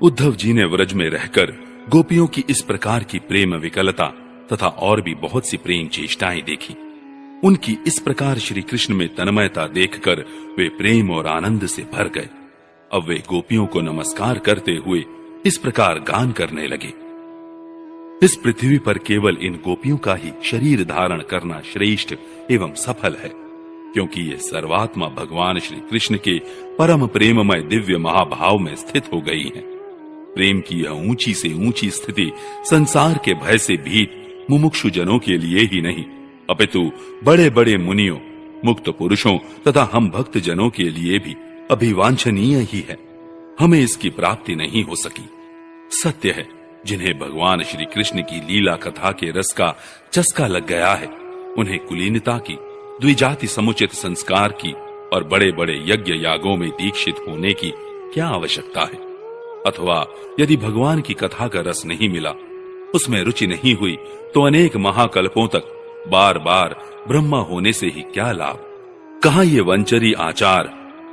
उद्धव जी ने व्रज में रहकर गोपियों की इस प्रकार की प्रेम विकलता तथा और भी बहुत सी प्रेम चेष्टाएं देखी। उनकी इस प्रकार श्री कृष्ण में तन्मयता देखकर वे प्रेम और आनंद से भर गए। अब वे गोपियों को नमस्कार करते हुए इस प्रकार गान करने लगे, इस पृथ्वी पर केवल इन गोपियों का ही शरीर धारण करना श्रेष्ठ एवं सफल है, क्योंकि ये सर्वात्मा भगवान श्री कृष्ण के परम प्रेममय दिव्य महाभाव में स्थित हो गई हैं। प्रेम की यह ऊंची से ऊंची स्थिति संसार के भय से भीत मुमुक्षु जनों के लिए ही नहीं, अपितु बड़े बड़े मुनियों, मुक्त पुरुषों तथा हम भक्त जनों के लिए भी अभिवांछनीय ही है। हमें इसकी प्राप्ति नहीं हो सकी। सत्य है, जिन्हें भगवान श्री कृष्ण की लीला कथा के रस का चस्का लग गया है, उन्हें कुलीनता की, द्विजाति समुचित संस्कार की और बड़े बड़े यज्ञ यागों में दीक्षित होने की क्या आवश्यकता है? अथवा यदि भगवान की कथा का रस नहीं मिला, उसमें रुचि नहीं हुई, तो अनेक महाकल्पों तक बार बार ब्रह्मा होने से ही क्या लाभ? कहाँ ये वंचरी आचार,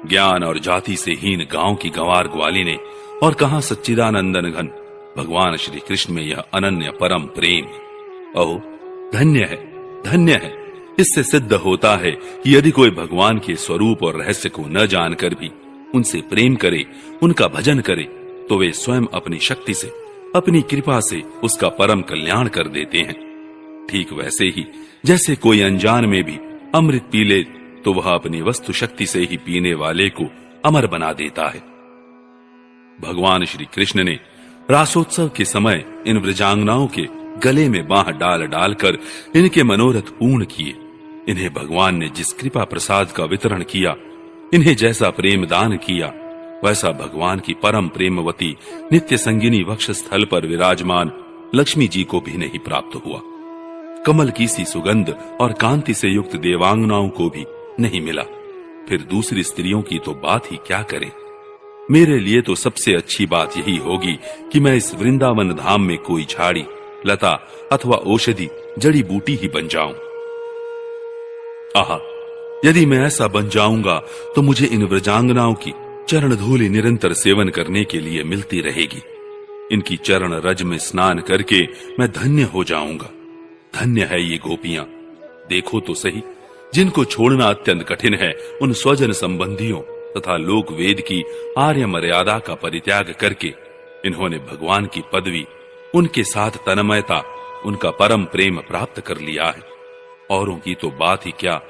ज्ञान और जाति से हीन गांव की गंवार ग्वालिने, और कहाँ सच्चिदानंदन घन भगवान श्री कृष्ण में यह अनन्य परम प्रेम। ओह, धन्य है, धन्य है। इससे सिद्ध होता है कि यदि कोई भगवान के स्वरूप और रहस्य को न जानकर भी उनसे प्रेम करे, उनका भजन करे, तो वे स्वयं अपनी शक्ति से, अपनी कृपा से उसका परम कल्याण कर देते हैं। ठीक वैसे ही जैसे कोई अनजान में भी अमृत पी ले, तो वह अपनी वस्तु शक्ति से ही पीने वाले को अमर बना देता है। भगवान श्री कृष्ण ने रासोत्सव के समय इन व्रजांगनाओं के गले में बांह डाल डालकर इनके मनोरथ पूर्ण किए। इन्हें भगवान ने जिस कृपा प्रसाद का वितरण किया, इन्हें जैसा प्रेम दान किया, वैसा भगवान की परम प्रेमवती नित्य संगिनी वक्ष स्थल पर विराजमान लक्ष्मी जी को भी नहीं प्राप्त हुआ। कमल की सी सुगंध और कांति से युक्त देवांगनाओं को भी नहीं मिला। फिर दूसरी स्त्रियों की तो बात ही क्या करें। मेरे लिए तो सबसे अच्छी बात यही होगी कि मैं इस वृंदावन धाम में कोई झाड़ी, लता अथवा औषधि, जड़ी बूटी ही बन जाऊं। आहा, यदि मैं ऐसा बन जाऊंगा तो मुझे इन व्रजांगनाओं की चरण धूलि निरंतर सेवन करने के लिए मिलती रहेगी। इनकी चरण रज में स्नान करके मैं धन्य हो जाऊंगा। धन्य है ये गोपियां। देखो तो सही, जिनको छोड़ना अत्यंत कठिन है, उन स्वजन संबंधियों तथा लोक वेद की आर्य मर्यादा का परित्याग करके इन्होंने भगवान की पदवी, उनके साथ तन्मयता, उनका परम प्रेम प्राप्त कर लिया है। औरों की तो बात ही क्या,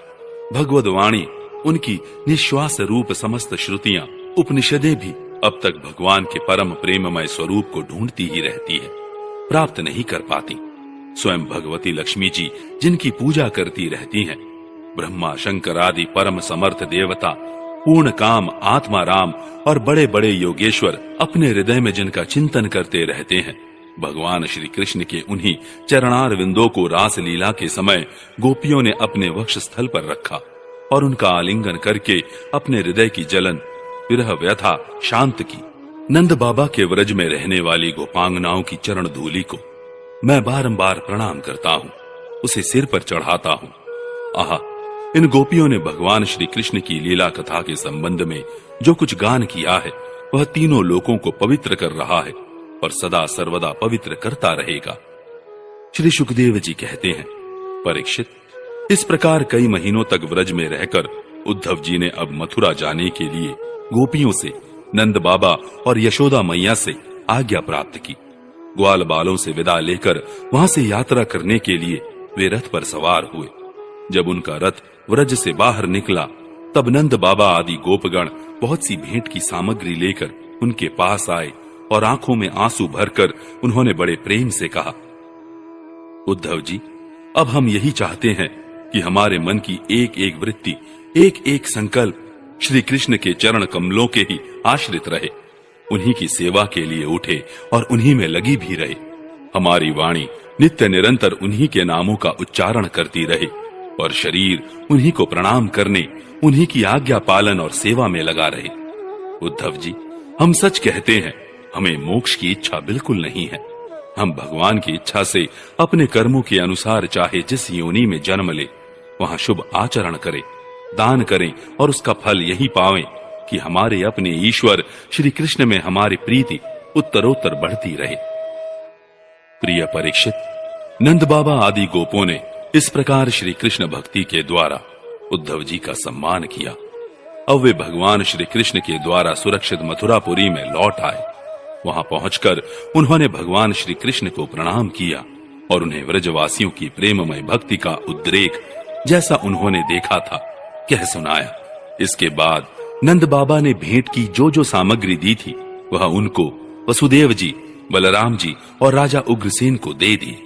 भगवद वाणी, उनकी निश्वास रूप समस्त श्रुतियां, उपनिषदें भी अब तक भगवान के परम प्रेममय स्वरूप को ढूंढती ही रहती है, प्राप्त नहीं कर पाती। स्वयं भगवती लक्ष्मी जी जिनकी पूजा करती रहती हैं, ब्रह्मा शंकर आदि परम समर्थ देवता, पूर्ण काम आत्मा राम और बड़े बड़े योगेश्वर अपने हृदय में जिनका चिंतन करते रहते हैं, भगवान श्री कृष्ण के उन्हीं चरणार विंदों को रास लीला के समय गोपियों ने अपने वक्ष स्थल पर रखा और उनका आलिंगन करके अपने हृदय की जलन, विरह व्यथा शांत की। नंद बाबा के व्रज में रहने वाली गोपांगनाओं की चरण धूलि को मैं बारंबार प्रणाम करता हूँ, उसे सिर पर चढ़ाता हूँ। आहा, इन गोपियों ने भगवान श्री कृष्ण की लीला कथा के संबंध में जो कुछ गान किया है, वह तीनों लोकों को पवित्र कर रहा है और सदा सर्वदा पवित्र करता रहेगा। श्री सुखदेव जी कहते हैं, परीक्षित, इस प्रकार कई महीनों तक व्रज में रहकर उद्धव जी ने अब मथुरा जाने के लिए गोपियों से, नंद बाबा और यशोदा मैया से आज्ञा प्राप्त की। ग्वाल बालों से विदा लेकर वहां से यात्रा करने के लिए वे रथ पर सवार हुए। जब उनका रथ व्रज से बाहर निकला, तब नंद बाबा आदि गोपगण बहुत सी भेंट की सामग्री लेकर उनके पास आए और आंखों में आंसू भरकर उन्होंने बड़े प्रेम से कहा, उद्धव जी, अब हम यही चाहते हैं कि हमारे मन की एक एक वृत्ति, एक एक संकल्प श्री कृष्ण के चरण कमलों के ही आश्रित रहे, उन्हीं की सेवा के लिए उठे और उन्हीं में लगी भी रहे। हमारी वाणी नित्य निरंतर उन्हीं के नामों का उच्चारण करती रहे और शरीर उन्हीं को प्रणाम करने, उन्हीं की आज्ञा पालन और सेवा में लगा रहे। उद्धव जी, हम सच कहते हैं, हमें मोक्ष की इच्छा बिल्कुल नहीं है। हम भगवान की इच्छा से अपने कर्मों के अनुसार चाहे जिस योनि में जन्म ले, वहां शुभ आचरण करें, दान करें और उसका फल यही पावें कि हमारे अपने ईश्वर श्री कृष्ण में हमारी प्रीति उत्तरोत्तर बढ़ती रहे। प्रिय परीक्षित, नंद बाबा आदि गोपों ने इस प्रकार श्री कृष्ण भक्ति के द्वारा उद्धव जी का सम्मान किया। अब वे भगवान श्री कृष्ण के द्वारा सुरक्षित मथुरापुरी में लौट आए। वहां पहुंचकर उन्होंने भगवान श्री कृष्ण को प्रणाम किया और उन्हें व्रजवासियों की प्रेममय भक्ति का उद्रेक जैसा उन्होंने देखा था कह सुनाया। इसके बाद नंद बाबा ने भेंट की जो जो सामग्री दी थी, वह उनको वसुदेव जी, बलराम जी और राजा उग्रसेन को दे दी।